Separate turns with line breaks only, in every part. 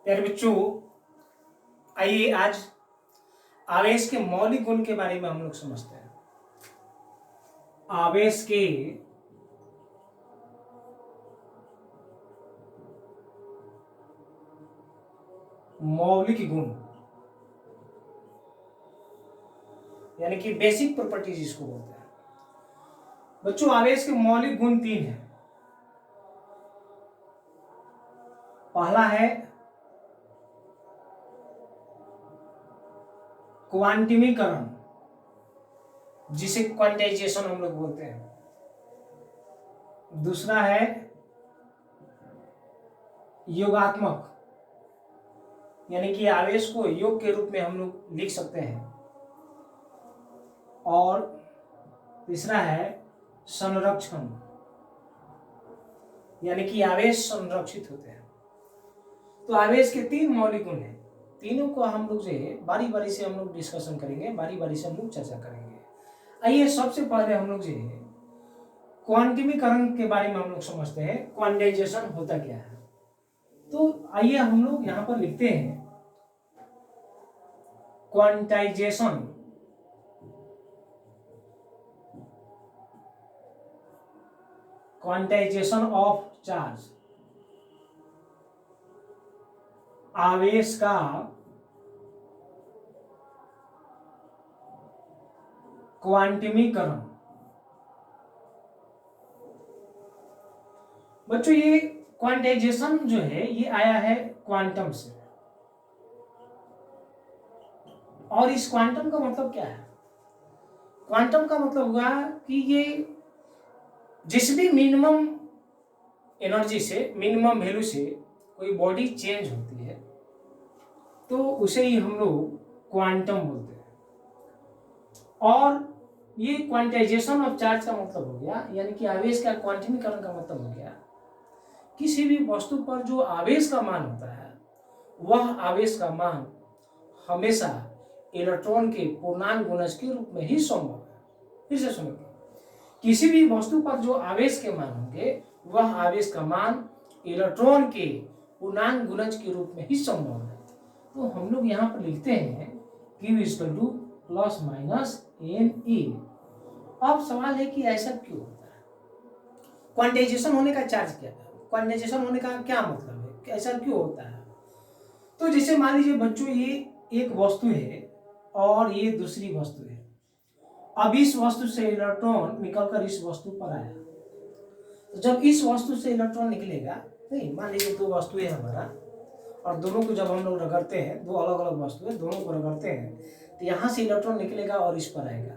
प्यारे बच्चों, आइए आज आवेश के मौलिक गुण के बारे में हम लोग समझते हैं। आवेश के मौलिक गुण यानी कि बेसिक प्रॉपर्टीज इसको बोलते हैं। बच्चों, आवेश के मौलिक गुण 3 हैं। पहला है क्वांटिमीकरण, जिसे क्वांटाइजेशन हम लोग बोलते हैं। दूसरा है योगात्मक, यानी कि आवेश को योग के रूप में हम लोग लिख सकते हैं। और तीसरा है संरक्षण, यानी कि आवेश संरक्षित होते हैं। तो आवेश के 3 मौलिक गुण हैं। तीनों को हम लोग जो है बारी बारी से हम लोग डिस्कशन करेंगे, बारी बारी से हम लोग चर्चा करेंगे। आइए सबसे पहले हम लोग जो है क्वांटिमीकरण के बारे में हम लोग समझते हैं। क्वांटाइजेशन होता क्या है, तो आइए हम लोग यहां पर लिखते हैं क्वांटाइजेशन। क्वांटाइजेशन ऑफ चार्ज, आवेश का क्वांटिमीकरण। बच्चों, ये क्वांटाइजेशन जो है ये आया है क्वांटम से। और इस क्वांटम का मतलब क्या है? क्वांटम का मतलब हुआ कि ये जिस भी मिनिमम एनर्जी से, मिनिमम वैल्यू से कोई बॉडी चेंज होती है तो उसे ही हम लोग क्वांटम बोलते हैं। और ये क्वांटाइजेशन ऑफ चार्ज का मतलब हो गया, यानी कि आवेश का क्वांटिमीकरण का मतलब हो गया किसी भी वस्तु पर जो आवेश का मान होता है वह आवेश का मान हमेशा इलेक्ट्रॉन के पूर्णांक गुणज के रूप में ही संभव है। फिर से सुनिए, किसी भी वस्तु पर जो आवेश के मान होंगे वह आवेश का मान इलेक्ट्रॉन के पूर्णांक गुणज के रूप में ही संभव है। तो हम लोग यहाँ पर लिखते हैं Q equal two plus minus NE। अब सवाल है कि ऐसा क्यों होता है? क्वांटाइजेशन होने का चार्ज क्या है? क्वांटाइजेशन होने का क्या मतलब है, ऐसा क्यों होता है? तो जैसे मान लीजिए बच्चों, ये एक वस्तु है और ये दूसरी वस्तु है। अब इस वस्तु से इलेक्ट्रॉन निकलकर इस वस्तु पर आया, तो जब इस वस्तु से इलेक्ट्रॉन निकलेगा, नहीं मान लीजिए 2 वस्तुएं हमारा, और दोनों को जब हम लोग रगड़ते हैं, 2 अलग अलग वस्तुएं, दोनों को रगड़ते हैं तो यहाँ से इलेक्ट्रॉन निकलेगा और इस पर आएगा।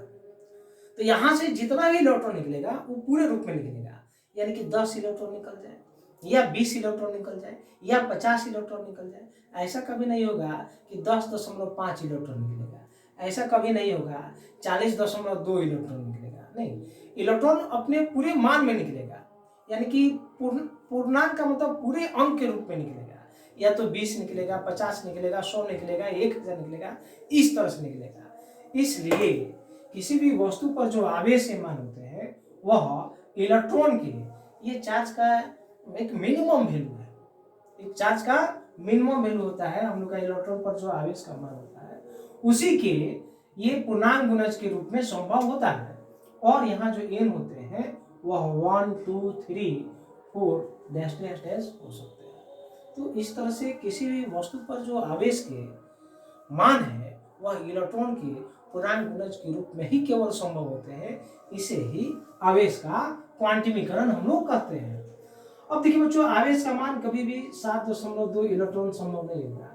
तो यहाँ से जितना भी इलेक्ट्रॉन निकलेगा वो पूरे रूप में निकलेगा, यानी कि 10 इलेक्ट्रॉन निकल जाए या 20 इलेक्ट्रॉन निकल जाए या 50 इलेक्ट्रॉन निकल जाए। ऐसा कभी नहीं होगा कि 10.5 इलेक्ट्रॉन निकलेगा। ऐसा कभी नहीं होगा 40.2 इलेक्ट्रॉन निकलेगा। नहीं, इलेक्ट्रॉन अपने पूरे मान में निकलेगा, यानी कि पूर्णांक का मतलब पूरे अंक के रूप में निकलेगा। या तो 20 निकलेगा, 50 निकलेगा, 100 निकलेगा, 1000 निकलेगा, इस तरह से निकलेगा। इसलिए किसी भी वस्तु पर जो आवेश के मान होते हैं वह इलेक्ट्रॉन के, ये चार्ज का एक मिनिमम वैल्यू है। एक चार्ज का मिनिमम वैल्यू होता है हम लोग का इलेक्ट्रॉन पर जो आवेश का मान होता है, उसी के ये पूर्णांक गुणज के रूप में संभव होता है। और यहाँ जो n होते हैं वह 1 2 3 4 डैश डैश डैश हो सकते हैं। तो इस तरह से किसी भी वस्तु पर जो आवेश के मान है वह इलेक्ट्रॉन के पूर्णांक गुणज के रूप में ही केवल संभव होते हैं। इसे ही आवेश का क्वांटिमीकरण हम लोग कहते हैं। अब देखिए बच्चों, आवेश का मान कभी भी 7.2 इलेक्ट्रॉन संभव नहीं होगा।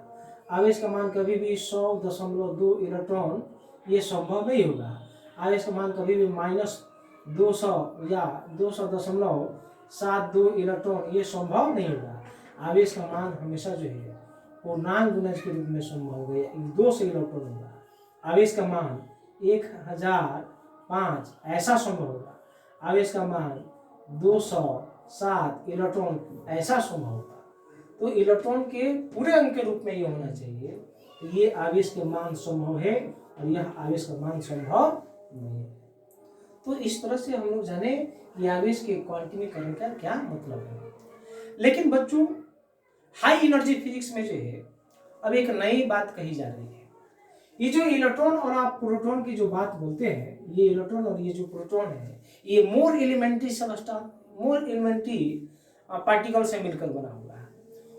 आवेश का मान कभी भी 100.2 इलेक्ट्रॉन ये संभव नहीं होगा। आवेश का मान कभी भी -200 या 200.72 इलेक्ट्रॉन ये संभव नहीं होगा। आवेश का मान हमेशा जो है पूर्णांक गुणज के रूप में संभव होगा, 2 से इलेक्ट्रॉन होगा। आवेश का मान 1005 ऐसा संभव होगा। आवेश का मान 207 इलेक्ट्रॉन ऐसा संभव होगा। तो इलेक्ट्रॉन के पूरे अंक के रूप में ये होना चाहिए। तो ये आवेश के मान संभव है और यह आवेश का मान संभव नहीं है। तो इस तरह से हम लोग जाने कि आवेश के क्वांटिमीकरण का क्या मतलब है। लेकिन बच्चों, हाई एनर्जी फिजिक्स में जो है अब एक नई बात कही जा रही है। ये जो इलेक्ट्रॉन और आप प्रोटॉन की जो बात बोलते हैं, ये इलेक्ट्रॉन और ये जो प्रोटॉन है, ये मोर एलिमेंट्री सबस्टांस, मोर एलिमेंट्री पार्टिकल से मिलकर बना हुआ है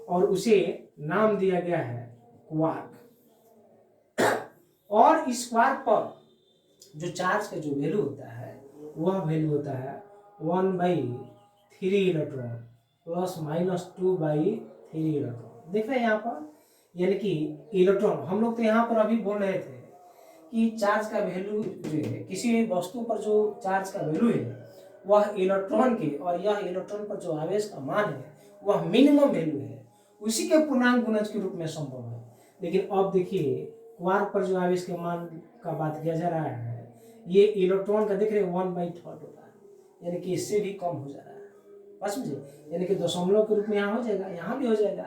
और उसे नाम दिया गया है क्वार्क। और इस क्वार्क पर जो चार्ज का जो वैल्यू होता है वह वैल्यू होता है 1/3 इलेक्ट्रॉन प्लस माइनस 2/3 इलेक्ट्रॉन। देख रहे हैं यहाँ पर, यानी कि इलेक्ट्रॉन, हम लोग तो यहाँ पर अभी बोल रहे थे कि चार्ज का वैल्यू जो है, किसी भी वस्तु पर जो चार्ज का वैल्यू है वह इलेक्ट्रॉन के, और यह इलेक्ट्रॉन पर जो आवेश का मान है वह मिनिमम वैल्यू है, उसी के पूर्णांक गुणज के रूप में संभव है। लेकिन अब देखिए क्वार्क पर जो आवेश के मान का बात किया जा रहा है, ये इलेक्ट्रॉन का देख रहे हैं 1/3 होता है, यानी कि इससे भी कम हो जा रहा है। बात समझे, यानी कि दशमलव के रूप में यहाँ हो जाएगा, यहाँ भी हो जाएगा।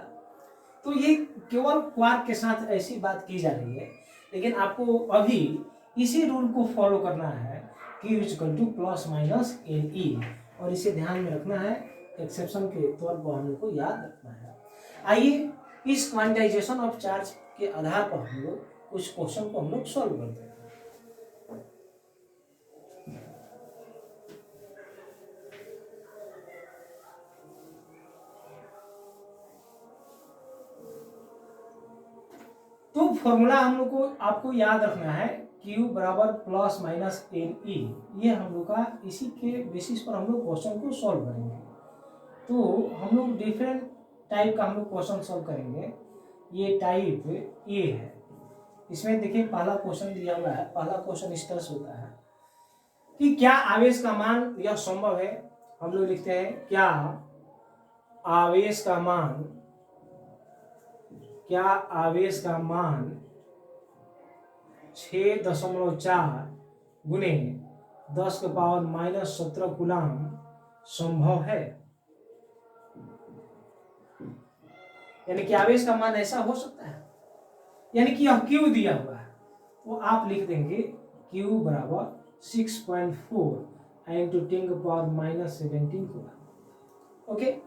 तो ये केवल क्वार्क के साथ ऐसी बात की जा रही है, लेकिन आपको अभी इसी रूल को फॉलो करना है, Q = प्लस माइनस Ne, और इसे ध्यान में रखना है, एक्सेप्शन के तौर पर हम लोग को याद रखना है। आइए इस क्वांटाइजेशन ऑफ चार्ज के आधार पर हम लोग कुछ क्वेश्चन को हम लोग सॉल्व करते हैं। तो फॉर्मूला हम लोग को आपको याद रखना है, Q बराबर प्लस माइनस Ne। ये हम लोग का, इसी के बेसिस पर हम लोग क्वेश्चन को सॉल्व करेंगे। तो हम लोग डिफरेंट टाइप का हम लोग क्वेश्चन सॉल्व करेंगे। ये टाइप ए है, इसमें देखिए पहला क्वेश्चन दिया हुआ है। पहला क्वेश्चन इस तरह से होता है कि क्या आवेश का मान, यह संभव है। हम लोग लिखते हैं क्या आवेश का मान, क्या आवेश का मान 6.4 गुने 10⁻⁻17 कूलम संभव है। यानी कि आवेश का मान ऐसा हो सकता है, यानी कि यह Q दिया हुआ है, तो आप लिख देंगे Q बराबर 6.4 × 10⁻⁻17 कूलम। ओके,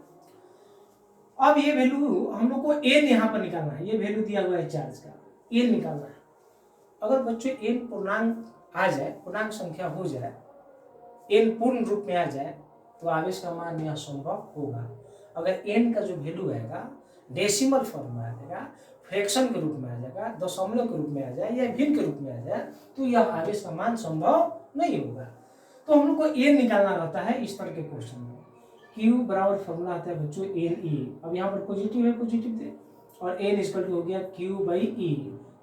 अब ये वैल्यू हम लोग को n यहाँ पर निकालना है। ये वैल्यू दिया हुआ है चार्ज का, n निकालना है। अगर बच्चों n पूर्णांक आ जाए, पूर्णांक संख्या हो जाए, n पूर्ण रूप में आ जाए, तो आवेश का मान यह संभव होगा। अगर n का जो वैल्यू आएगा डेसिमल फॉर्म में आ जाएगा, फ्रैक्शन के रूप में आ जाएगा, दशमलव के रूप में आ जाए या भिन्न के रूप में आ जाए, तो यह आवेश का मान संभव नहीं होगा। तो हम लोग को n निकालना रहता है इस तरह के क्वेश्चन में। Q बराबर फॉर्मूला आता है बच्चों Ne। अब यहाँ पर पॉजिटिव है, पॉजिटिव दे, और n = हो गया Q/E।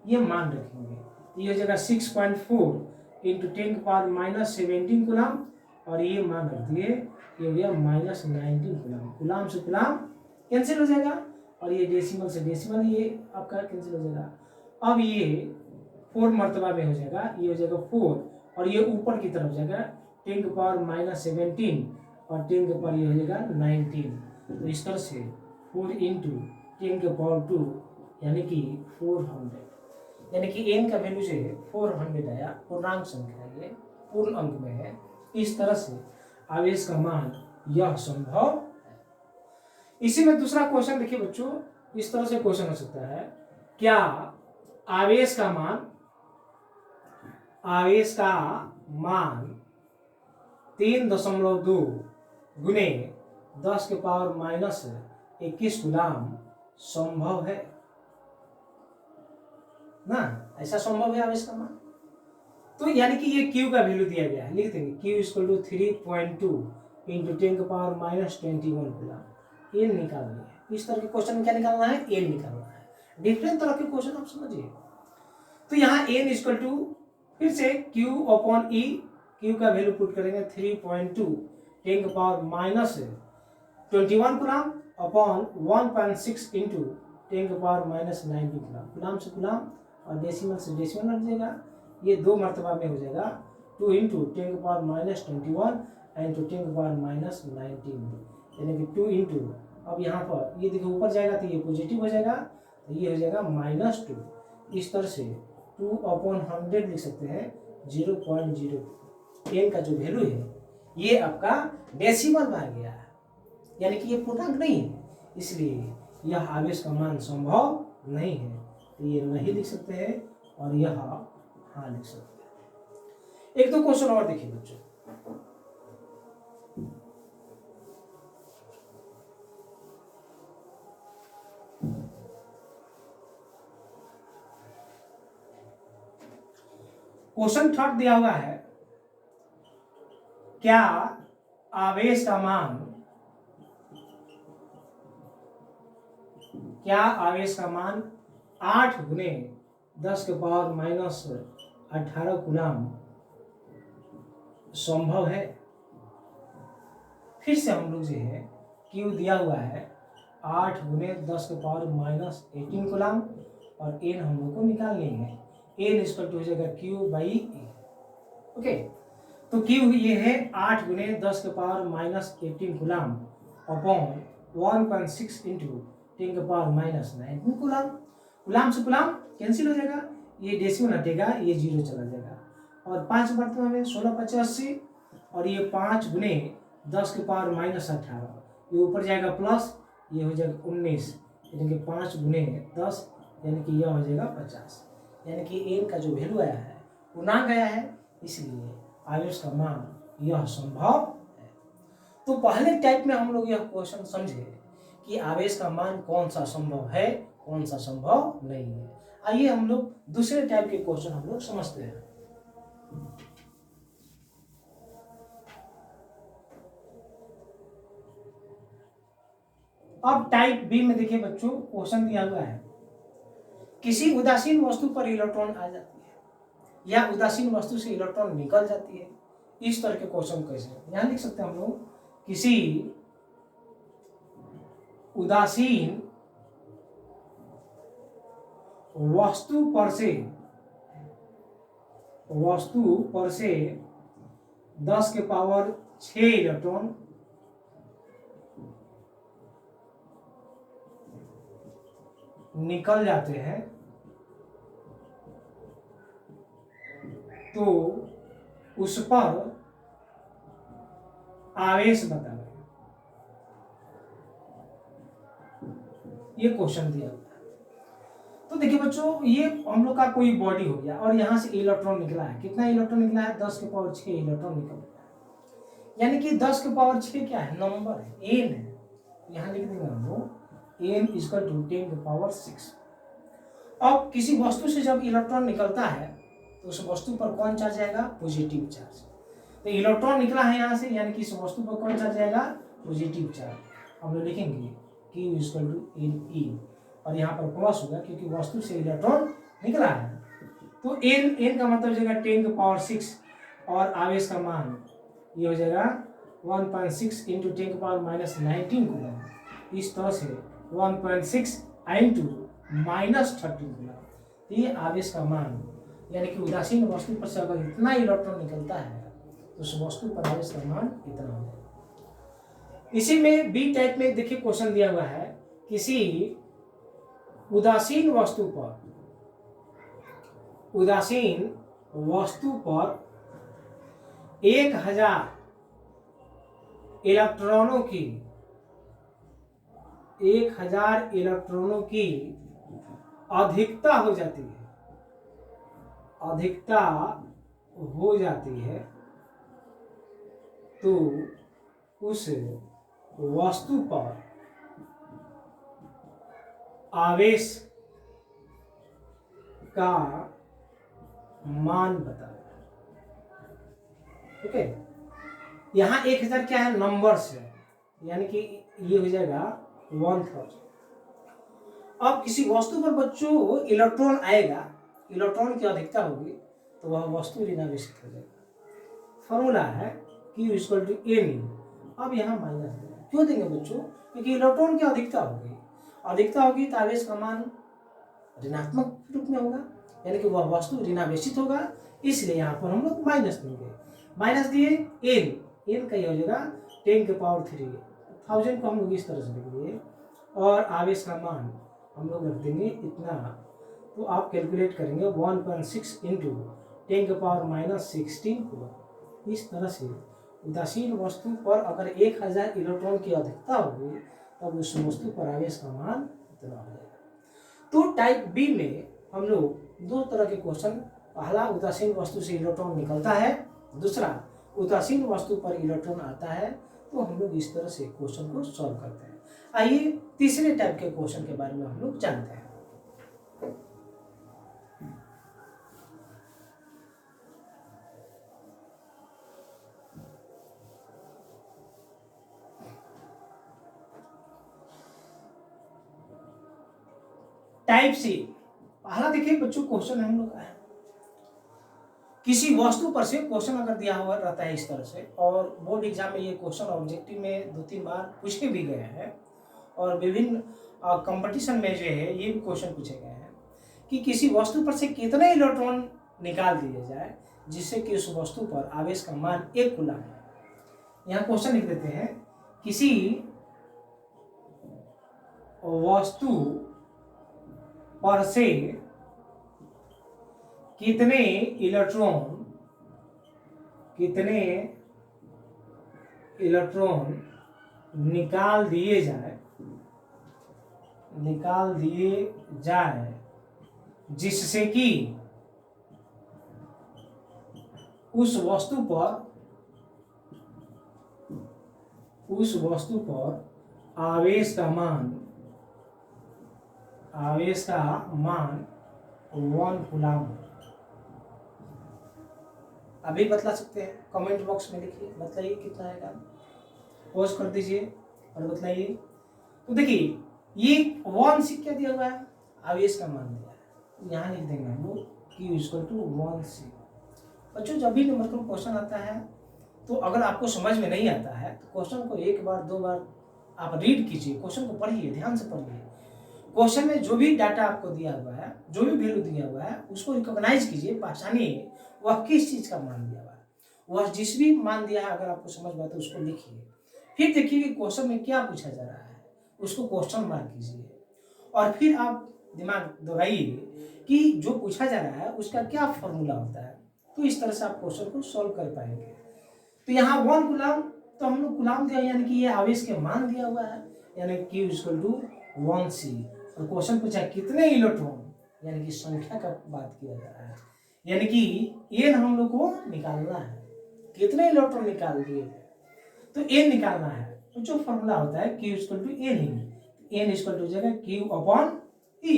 ये मान रखेंगे, ये हो जाएगा 6.4 × 10⁻⁻17 कूलम, और ये मान रख दिए, ये हो गया -19 कूलम। कूलम से कूलम कैंसिल हो जाएगा, और ये डेसिमल से डेसिमल ये आपका कैंसिल हो जाएगा। अब ये 4 मर्तबा में हो जाएगा, ये हो जाएगा 4, और ये ऊपर की तरफ जाएगा 10⁻⁻17, और 10 के पावर ये हो जाएगा 19। तो इस तरह से 4 × 10⁻², यानी कि 400, यानी कि n का वैल्यू जो है 400 आया। पूर्णांक संख्या ये पूर्ण अंक में है। इस तरह से आवेश का मान यह संभव है। इसी में दूसरा क्वेश्चन देखिए बच्चों, इस तरह से क्वेश्चन हो सकता है, क्या आवेश का मान 3.2 गुने 10⁻⁻21 कूलम संभव है ना। ऐसा संभव है आवेश का मान। तो यानी कि ये Q का वैल्यू दिया गया है, लिख देंगे Q = 3.2 × 10⁻21 कूलम। n निकालना है। इस तरह के क्वेश्चन में क्या निकालना है, n निकालना है। डिफरेंट तरह के क्वेश्चन आप समझिए। तो यहाँ n = फिर से Q/E, Q का वैल्यू पुट करेंगे 3.2 10⁻21 कूलम अपॉन 1.6 × 10⁻⁻19 कूलम। कूलम से कूलम और डेसिमल से डेसिमल रख देगा, ये 2 मर्तबा में हो जाएगा, 2 × 10⁻⁻21 × 10⁻⁻19, यानी कि 2 × अब यहाँ पर ये देखिए ऊपर जाएगा तो ये पॉजिटिव हो जाएगा, तो ये हो जाएगा -2। इस तरह से 2/100 लिख सकते हैं, 0.0। n का जो वैल्यू है ये आपका डेसिमल में आ गया है, यानी कि ये पूर्णांक नहीं है, इसलिए यह आवेश का मान संभव नहीं है। तो ये नहीं लिख सकते हैं और यह हाँ लिख सकते हैं। एक दो क्वेश्चन और देखिए बच्चों। क्वेश्चन थर्ड दिया हुआ है, क्या आवेश का मान 8 गुने 10 के पावर माइनस 18 कूलम संभव है। फिर से हम लोग जो है क्यू दिया हुआ है 8 गुने 10 के पावर माइनस 18 कूलम और एन हम लोग को निकालनी है। एन इक्वल टू हो जाएगा क्यू बाई ए। ओके, तो क्यू ये है 8 गुने 10 के power minus 18 coulomb upon 1.6 into 10 के पावर माइनस 19 कूलम। कूलम से कूलम कैंसिल हो जाएगा, ये डेसिमल हटेगा, ये जीरो चला जाएगा और 5 बर्तन में 16×5=80 और ये 5 गुने 10 के पावर माइनस 18, ये ऊपर जाएगा प्लस, ये हो जाएगा 19, यानी कि 5 गुने 10 यानी कि यह हो जाएगा 50, यानी कि एन का जो वैल्यू आया है पूर्णांक आया है, इसलिए आवेश का मान यह संभव है। तो पहले टाइप में हम लोग यह क्वेश्चन समझे कि आवेश का मान कौन सा संभव है, कौन सा संभव नहीं है। आइए हम लोग दूसरे टाइप के क्वेश्चन हम लोग समझते हैं। अब टाइप बी में देखिए बच्चों, क्वेश्चन दिया हुआ है, किसी उदासीन वस्तु पर इलेक्ट्रॉन आ जाती है या उदासीन वस्तु से इलेक्ट्रॉन निकल जाती है। इस तरह के क्वेश्चन कैसे, यहां लिख सकते हैं हम लोग, किसी उदासीन वस्तु पर से 10 के पावर 6 इलेक्ट्रॉन निकल जाते हैं, तो उस पर आवेश बताना है। ये क्वेश्चन दिया हुआ है। तो देखिए बच्चों, ये हम लोग का कोई बॉडी हो गया और यहां से इलेक्ट्रॉन निकला है। कितना इलेक्ट्रॉन निकला है? 10 के पावर 6 इलेक्ट्रॉन निकल गया है। यानी कि 10 के पावर 6 क्या है? नंबर है, एन है। यहां लिख देंगे हम लोग एन इक्वल टू 10 के पावर 6। अब किसी वस्तु से जब इलेक्ट्रॉन निकलता है तो उस वस्तु पर कौन चार्ज आएगा? Positive charge. तो इलेक्ट्रॉन निकला है यहाँ से, यानी कि इस वस्तु पर कौन चार्ज आएगा? Positive charge. हम लोग लिखेंगे Q equal to N E और यहाँ पर प्लस होगा क्योंकि वस्तु से इलेक्ट्रॉन निकला है। तो एन का मतलब हो जाएगा 10 के पावर 6 और आवेश का मान ये हो जाएगा 1.6 इंटू 10 के पावर माइनस 19 कूलम। इस तरह से 1.6 इंटू माइनस 13 कूलम। ये आवेश का मान, यानी कि उदासीन वस्तु पर से अगर इतना इलेक्ट्रॉन निकलता है तो उस वस्तु पर आवेश का मान इतना होगा। इसी में बी टाइप में देखिए क्वेश्चन दिया हुआ है, किसी उदासीन वस्तु पर 1000 इलेक्ट्रॉनों की अधिकता हो जाती है, तो उस वस्तु पर आवेश का मान बताना। ओके, यहां 1000 क्या है? नंबर्स है, यानी कि ये हो जाएगा 1000। अब किसी वस्तु पर बच्चों इलेक्ट्रॉन आएगा, इलेक्ट्रॉन की अधिकता होगी तो वह वस्तु ऋणावेशित हो जाएगा। फॉर्मूला है Q इक्वल टू एन। अब यहाँ माइनस देंगे, क्यों देंगे बच्चों? क्योंकि इलेक्ट्रॉन की अधिकता होगी तो आवेश का मान ऋणात्मक रूप में होगा, यानी कि वह वस्तु ऋणावेशित होगा, इसलिए यहाँ पर हम लोग माइनस देंगे। माइनस दिए एन का ये हो जाएगा 10 के पावर 3। 1000 को हम लोग इस तरह से लिखेंगे और आवेश का मान हम लोग रख देंगे इतना। तो आप कैलकुलेट करेंगे 1.6 इंटू 10 के पावर माइनस 16 कूलम। इस तरह से उदासीन वस्तु पर अगर 1000 इलेक्ट्रॉन की अधिकता होगी तब उस वस्तु पर आवेश का मान इतना हो जाएगा। तो टाइप बी में हम लोग दो तरह के क्वेश्चन, पहला उदासीन वस्तु से इलेक्ट्रॉन निकलता है, दूसरा उदासीन वस्तु पर इलेक्ट्रॉन आता है, तो हम लोग इस तरह से क्वेश्चन को सॉल्व करते हैं। आइए तीसरे टाइप के क्वेश्चन के बारे में हम लोग जानते हैं। टाइप सी, पहला देखिए बच्चों क्वेश्चन हम लोग है, किसी वस्तु पर से क्वेश्चन अगर दिया हुआ रहता है इस तरह से, और बोर्ड एग्जाम में ये क्वेश्चन ऑब्जेक्टिव में 2-3 बार पूछे भी गए हैं, और विभिन्न कंपटीशन में जो है ये भी क्वेश्चन पूछे गए हैं कि किसी वस्तु पर से कितने इलेक्ट्रॉन निकाल दिए जाए जिससे कि उस वस्तु पर आवेश का मान 1 कूलम है। यहाँ क्वेश्चन लिख देते हैं, किसी वस्तु पर से कितने इलेक्ट्रॉन निकाल दिए जाए जिससे कि उस वस्तु पर आवेश का मान 1 कूलम। अभी बतला सकते हैं, कमेंट बॉक्स में लिखिए, बताइए कितना आएगा, पॉज कर दीजिए और बताइए। तो देखिए ये 1 C क्या दिया हुआ है, आवेश का मान दिया है, यहाँ लिख देंगे हम लोग Q = 1 C। बच्चों जब भी न्यूमेरिकल क्वेश्चन आता है तो अगर आपको समझ में नहीं आता है तो क्वेश्चन को 1 बार 2 बार आप रीड कीजिए, क्वेश्चन को पढ़िए, ध्यान से पढ़िए। क्वेश्चन में जो भी डाटा आपको दिया हुआ है, जो भी वैल्यू दिया हुआ है, उसको रिकॉग्नाइज कीजिए, पहचानिए वह किस चीज का मान दिया हुआ है। वह जिस भी मान दिया है अगर आपको समझ में आता है उसको लिखिए, फिर देखिए कि क्वेश्चन में क्या पूछा जा रहा है, उसको क्वेश्चन मार्क कीजिए, और फिर आप दिमाग दौड़ाइए कि जो पूछा जा रहा है उसका क्या फॉर्मूला होता है, तो इस तरह से आप क्वेश्चन को सॉल्व कर पाएंगे। तो यहाँ 1 कूलम, तो हम लोग कूलम दिया यानी कि ये आवेश के मान दिया हुआ है, यानी Q = 1 C। और क्वेश्चन पूछा कितने इलेक्ट्रॉन, यानी कि संख्या का बात किया जा रहा है, यानी कि एन हम लोग को निकालना है, कितने इलेक्ट्रॉन निकाल दिए गए, तो एन निकालना है। तो जो फॉर्मूला होता है Q = N ही, N = हो जाएगा Q/E।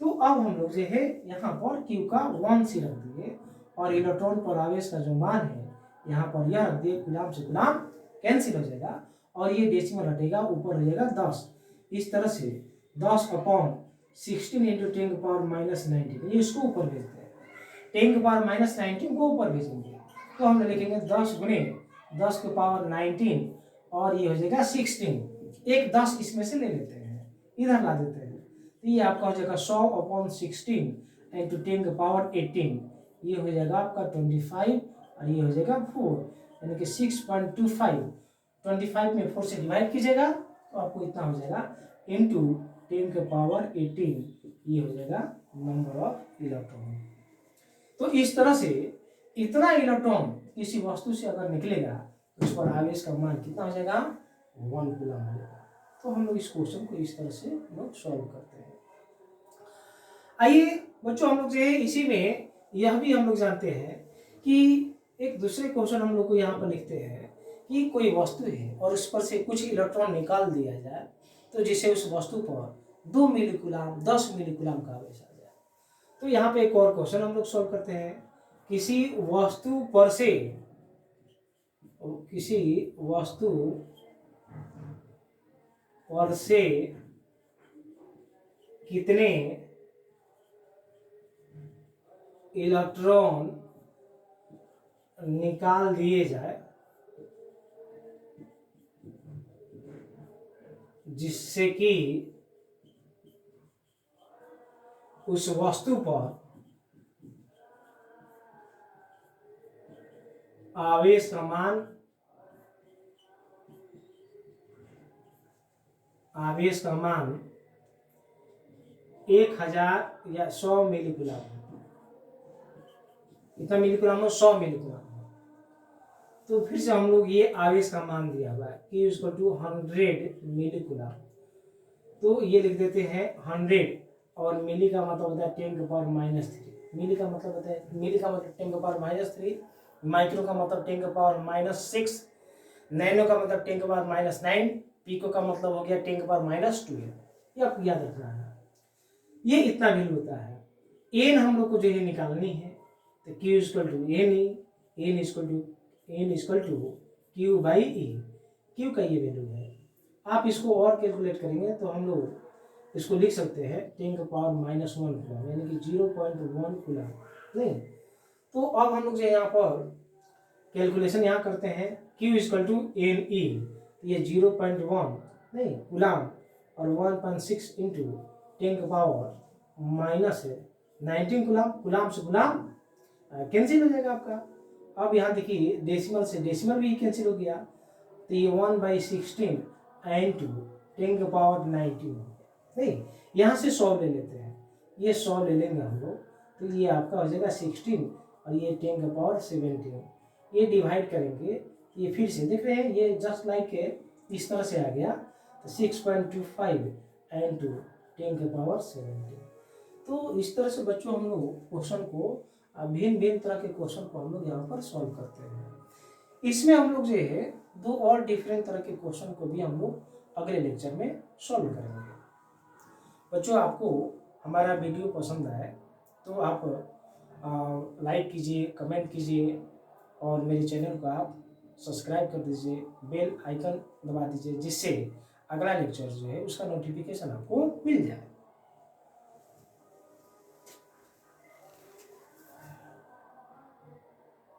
तो अब हम लोग जो है यहाँ पर Q का 1 C रख दिए, और इलेक्ट्रॉन पर आवेश का जो मान है यहाँ पर यह रख दिए, कूलम से कूलम कैंसिल हो जाएगा, और ये डेसिमल हटेगा, ऊपर हो जाएगा 10। इस तरह से 10/16 × 10⁻⁻19, ये इसको ऊपर भेजते हैं, 10⁻⁻19 को ऊपर भेजेंगे, तो हम लिखेंगे 10 × 10⁻19, और ये हो जाएगा 16। एक 10 इसमें से ले लेते हैं, इधर ला देते हैं, तो ये आपका हो जाएगा 100/16 × 10⁻18, ये हो जाएगा आपका 25, और ये हो जाएगा 4, यानी कि 6.25। 25 में 4 से डिवाइड कीजिएगा तो आपको इतना हो जाएगा, इंटू 10⁻18, ये हो जाएगा नंबर ऑफ इलेक्ट्रॉन। तो इस तरह से इतना इलेक्ट्रॉन किसी वस्तु से अगर निकलेगा तो उस पर आवेश का मान कितना हो जाएगा, 1 कूलम हो जाएगा। तो हम लोग इस क्वेश्चन को इस तरह से लोग सॉल्व करते हैं। आइए बच्चों, हम लोग जो है इसी में यह भी हम लोग जानते हैं कि एक दूसरे क्वेश्चन हम लोग को यहाँ पर लिखते हैं कि कोई वस्तु है और उस पर से कुछ इलेक्ट्रॉन निकाल दिया जाए, तो जिससे उस वस्तु पर 2 मिलीकूलम 10 मिलीकूलम का आवेश आ जाए। तो यहाँ पे एक और क्वेश्चन हम लोग सॉल्व करते हैं, किसी वस्तु पर से कितने इलेक्ट्रॉन निकाल दिए जाए जिससे कि उस वस्तु पर आवेश का मान 1000 या 100 मिलीकूलम, कितना मिलीकूलम हो, 100 मिलीकूलम। तो फिर से हम लोग ये आवेश का मान दिया हुआ है Q equal to 100 millicoulomb, तो ये लिख देते हैं 100 और मिली का मतलब होता है 10⁻³ मिली का मतलब होता है, मिली का मतलब 10⁻³, माइक्रो का मतलब 10⁻�6, नैनो का मतलब 10⁻⁹, पिको का मतलब हो गया 10⁻²। ये आपको याद रखना है, ये इतना वैल्यू होता है। एन हम लोग को जो है निकालनी है, तो Q equal to N equal to Q by E, Q का ये वैल्यू है। आप इसको और कैलकुलेट करेंगे तो हम लोग इसको लिख सकते हैं 10⁻⁻1 कूलम, यानी कि 0.1 कूलम। नहीं, तो अब हम लोग जो यहाँ पर कैलकुलेशन यहाँ करते हैं Q equal to N E, ये 0.1 नहीं कूलम और 1.6 इंटू 10⁻⁻19 कूलम, कूलम से कूलम कैंसिल हो जाएगा आपका। अब यहाँ देखिए डेसिमल से डेसिमल भी कैंसिल हो गया, तो ये 1/16 इंटू 10⁻19 नहीं, यहाँ से 100 ले लेते हैं, ये 100 ले लेंगे हम लोग, तो ये आपका हो जाएगा 16 और ये 10⁻17, ये डिवाइड करेंगे, ये फिर से देख रहे हैं ये जस्ट लाइक इस तरह से आ गया, तो 6.25 इंटू 10⁻17। तो इस तरह से बच्चों हम लोग क्वेश्चन को भिन्न भिन्न तरह के क्वेश्चन को हम लोग यहाँ पर सॉल्व करते हैं। इसमें हम लोग जो है दो और डिफरेंट तरह के क्वेश्चन को भी हम लोग अगले लेक्चर में सॉल्व करेंगे। बच्चों आपको हमारा वीडियो पसंद आए तो आप लाइक कीजिए, कमेंट कीजिए और मेरे चैनल को आप सब्सक्राइब कर दीजिए, बेल आइकन दबा दीजिए, जिससे अगला लेक्चर जो है उसका नोटिफिकेशन आपको मिल जाए।